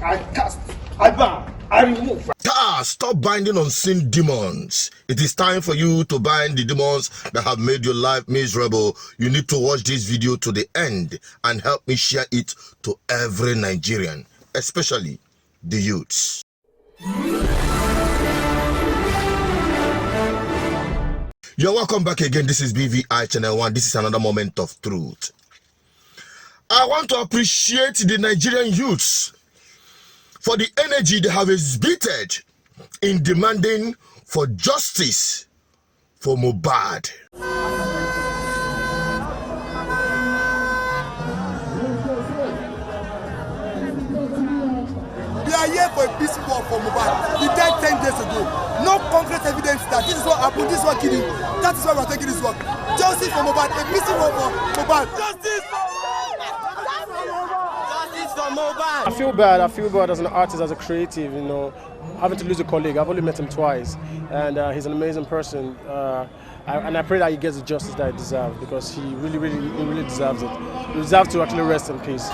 I cast, I ban, I remove. Stop binding unseen demons. It is time for you to bind the demons that have made your life miserable. You need to watch this video to the end and help me share it to every Nigerian, especially the youths. You're welcome back again. This is BVI Channel 1. This is another moment of truth. I want to appreciate the Nigerian youths for the energy they have exhibited in demanding for justice for Mohbad. We are here for a peace war for Mohbad. He died 10 days ago. No concrete evidence that this is what happened, this is what killed him. That is why we are taking this work. Justice for Mohbad, a peace war for Mohbad. Justice for Mohbad. I feel bad as an artist, as a creative, you know, having to lose a colleague. I've only met him twice, and he's an amazing person. And I pray that he gets the justice that he deserves, because he really deserves it. He deserves to actually rest in peace.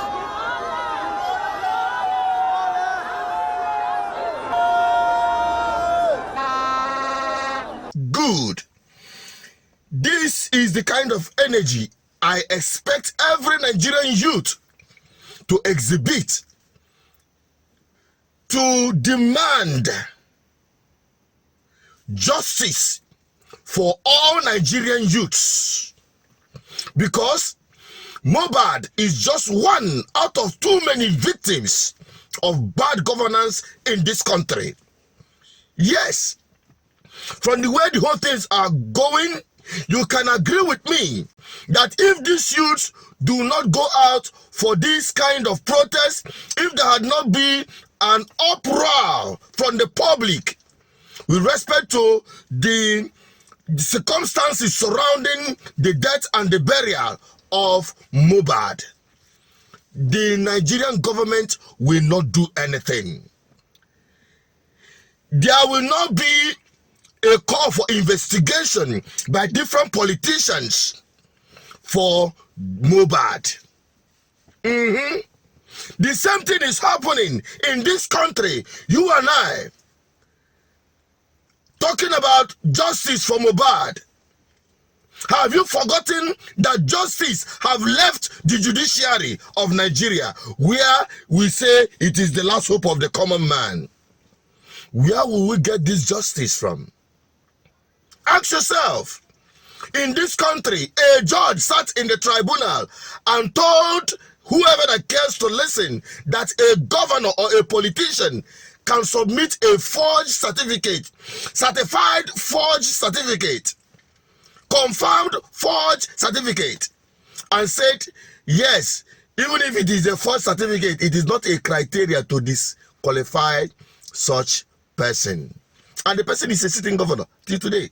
Good. This is the kind of energy I expect every Nigerian youth to exhibit, to demand justice for all Nigerian youths, because Mohbad is just one out of too many victims of bad governance in this country. Yes, from the way the whole things are going, you can agree with me that if these youths do not go out for this kind of protest, if there had not been an uproar from the public with respect to the circumstances surrounding the death and the burial of Mohbad, the Nigerian government will not do anything. There will not be a call for investigation by different politicians for Mohbad. The same thing is happening in this country. You and I talking about justice for Mohbad. Have you forgotten that justice have left the judiciary of Nigeria, where we say it is the last hope of the common man? Where will we get this justice from? Ask yourself. In this country, a judge sat in the tribunal and told whoever that cares to listen that a governor or a politician can submit a forged certificate, certified forged certificate, confirmed forged certificate, and said, yes, even if it is a forged certificate, it is not a criteria to disqualify such person. And the person is a sitting governor till today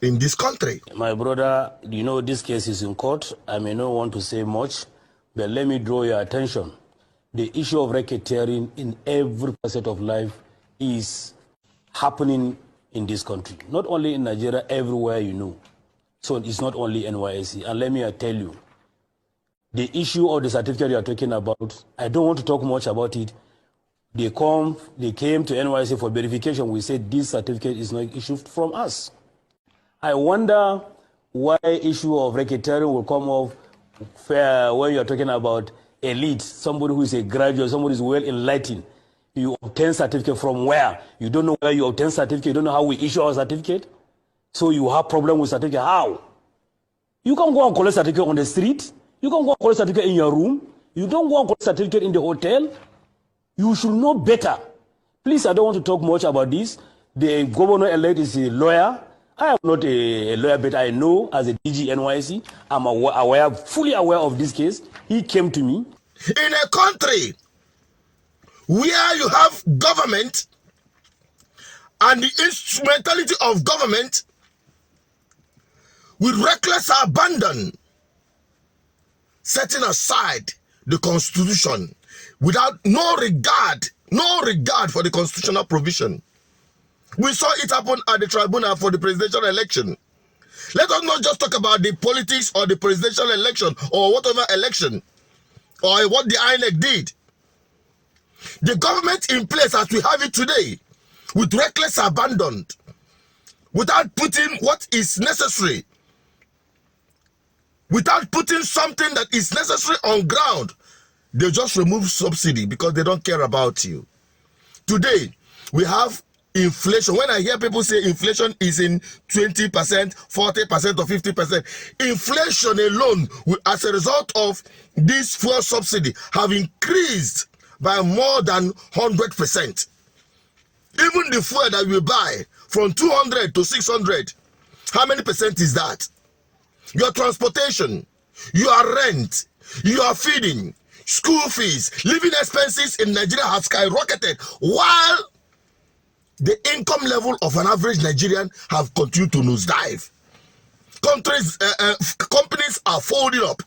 in this country. My brother, you know this case is in court. I may not want to say much, but let me draw your attention. The issue of racketeering in every facet of life is happening in this country. Not only in Nigeria, everywhere you know. So it's not only NYSC. And let me tell you, the issue of the certificate you are talking about, I don't want to talk much about it. They came to NYSC for verification. We said this certificate is not issued from us. I wonder why issue of racketeering will come up when you're talking about elite, somebody who is a graduate, somebody who is well enlightened. You obtain certificate from where? You don't know where you obtain certificate. You don't know how we issue our certificate. So you have problem with certificate. How? You can go and collect certificate on the street. You can go and collect certificate in your room. You don't go and collect certificate in the hotel. You should know better. Please, I don't want to talk much about this. The governor-elect is a lawyer. I am not a lawyer, but I know as a DG NYC, I'm aware, fully aware of this case. He came to me. In a country where you have government and the instrumentality of government with reckless abandon, setting aside the Constitution without no regard for the constitutional provision. We saw it happen at the tribunal for the presidential election. Let us not just talk about the politics or the presidential election or whatever election or what the INEC did. The government in place as we have it today, with reckless abandon, without putting what is necessary, without putting something that is necessary on ground, they just remove subsidy because they don't care about you. Today, we have inflation. When I hear people say inflation is in 20%, 40% or 50%, inflation alone, as a result of this fuel subsidy, have increased by more than 100%. Even the fuel that we buy from 200 to 600, how many percent is that? Your transportation, your rent, your feeding, school fees, living expenses in Nigeria have skyrocketed, while the income level of an average Nigerian have continued to nosedive. Companies are folding up.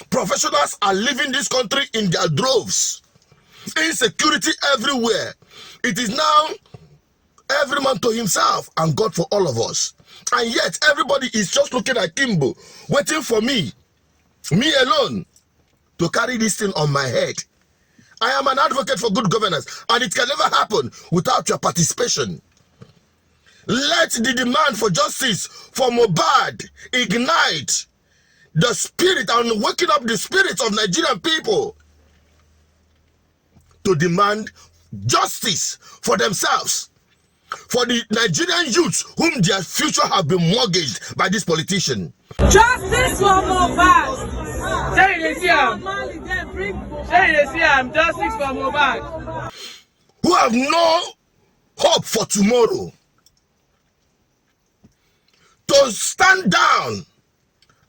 Professionals are leaving this country in their droves. Insecurity everywhere. It is now every man to himself and God for all of us. And yet everybody is just looking at Kimbo, waiting for me alone, to carry this thing on my head. I am an advocate for good governance, and it can never happen without your participation. Let the demand for justice for Mohbad ignite the spirit and waking up the spirits of Nigerian people to demand justice for themselves, for the Nigerian youths whom their future have been mortgaged by this politician. Justice for Mohbad. Justice for Mohbad. Who have no hope for tomorrow, to stand down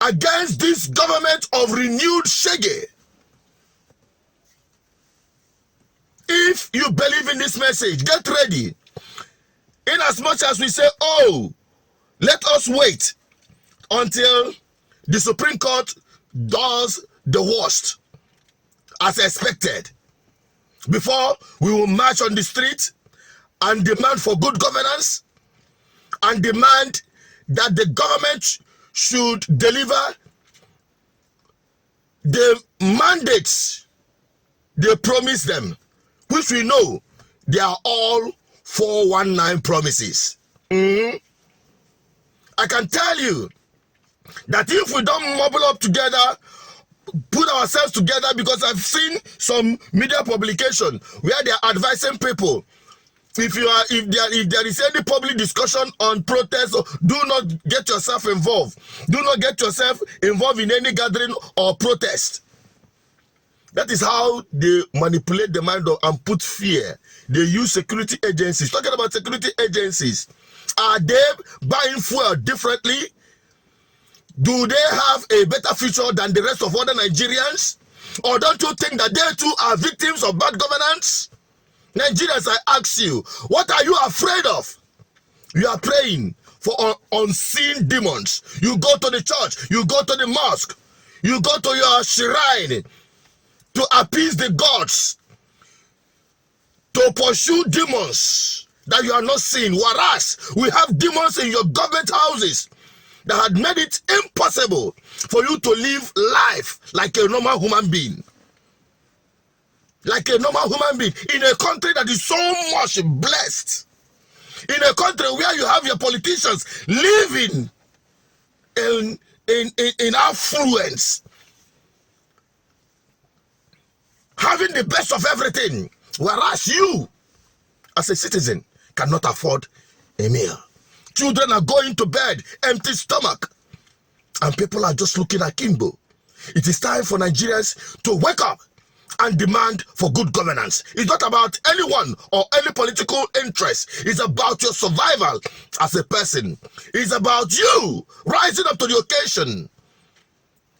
against this government of renewed shege. If you believe in this message, get ready. In as much as we say, oh, let us wait until the Supreme Court does the worst as expected before we will march on the street and demand for good governance and demand that the government should deliver the mandates they promise them, which we know they are all 419 promises. I can tell you that if we don't mobile up together, put ourselves together, because I've seen some media publication where they are advising people, if there is any public discussion on protest, do not get yourself involved. Do not get yourself involved in any gathering or protest. That is how they manipulate the mind and put fear. They use security agencies. Talking about security agencies, are they buying fuel differently? Do they have a better future than the rest of other Nigerians? Or don't you think that they too are victims of bad governance? Nigerians, I ask you, what are you afraid of? You are praying for unseen demons. You go to the church, you go to the mosque, you go to your shrine to appease the gods, to pursue demons that you are not seeing. Whereas we have demons in your government houses that had made it impossible for you to live life like a normal human being. Like a normal human being in a country that is so much blessed, in a country where you have your politicians living in affluence, having the best of everything, whereas you as a citizen cannot afford a meal. Children are going to bed empty stomach, and people are just looking at Kimbo. It is time for Nigerians to wake up and demand for good governance. It's not about anyone or any political interest. It's about your survival as a person. It's about you rising up to the occasion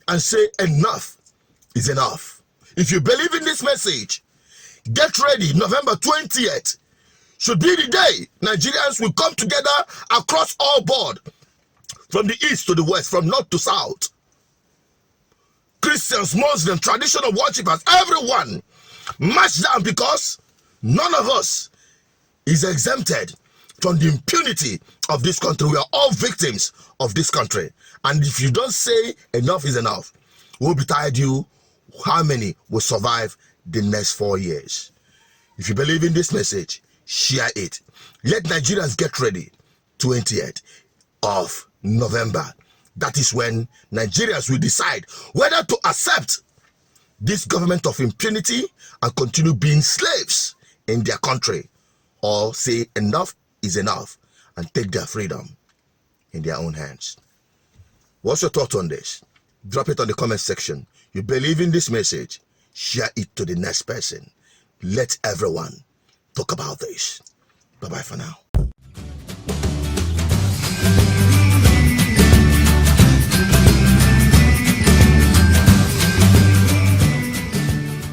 and say enough is enough. If you believe in this message, get ready. November 20th should be the day Nigerians will come together across all board, from the east to the west, from north to south. Christians, Muslims, traditional worshippers, everyone march down, because none of us is exempted from the impunity of this country. We are all victims of this country. And if you don't say enough is enough, we'll be tired you how many will survive the next 4 years. If you believe in this message, share it. Let Nigerians get ready. 20th of November. That is when Nigerians will decide whether to accept this government of impunity and continue being slaves in their country, or say enough is enough and take their freedom in their own hands. What's your thought on this? Drop it on the comment section. You believe in this message, share it to the next person. Let everyone talk about this. Bye-bye for now.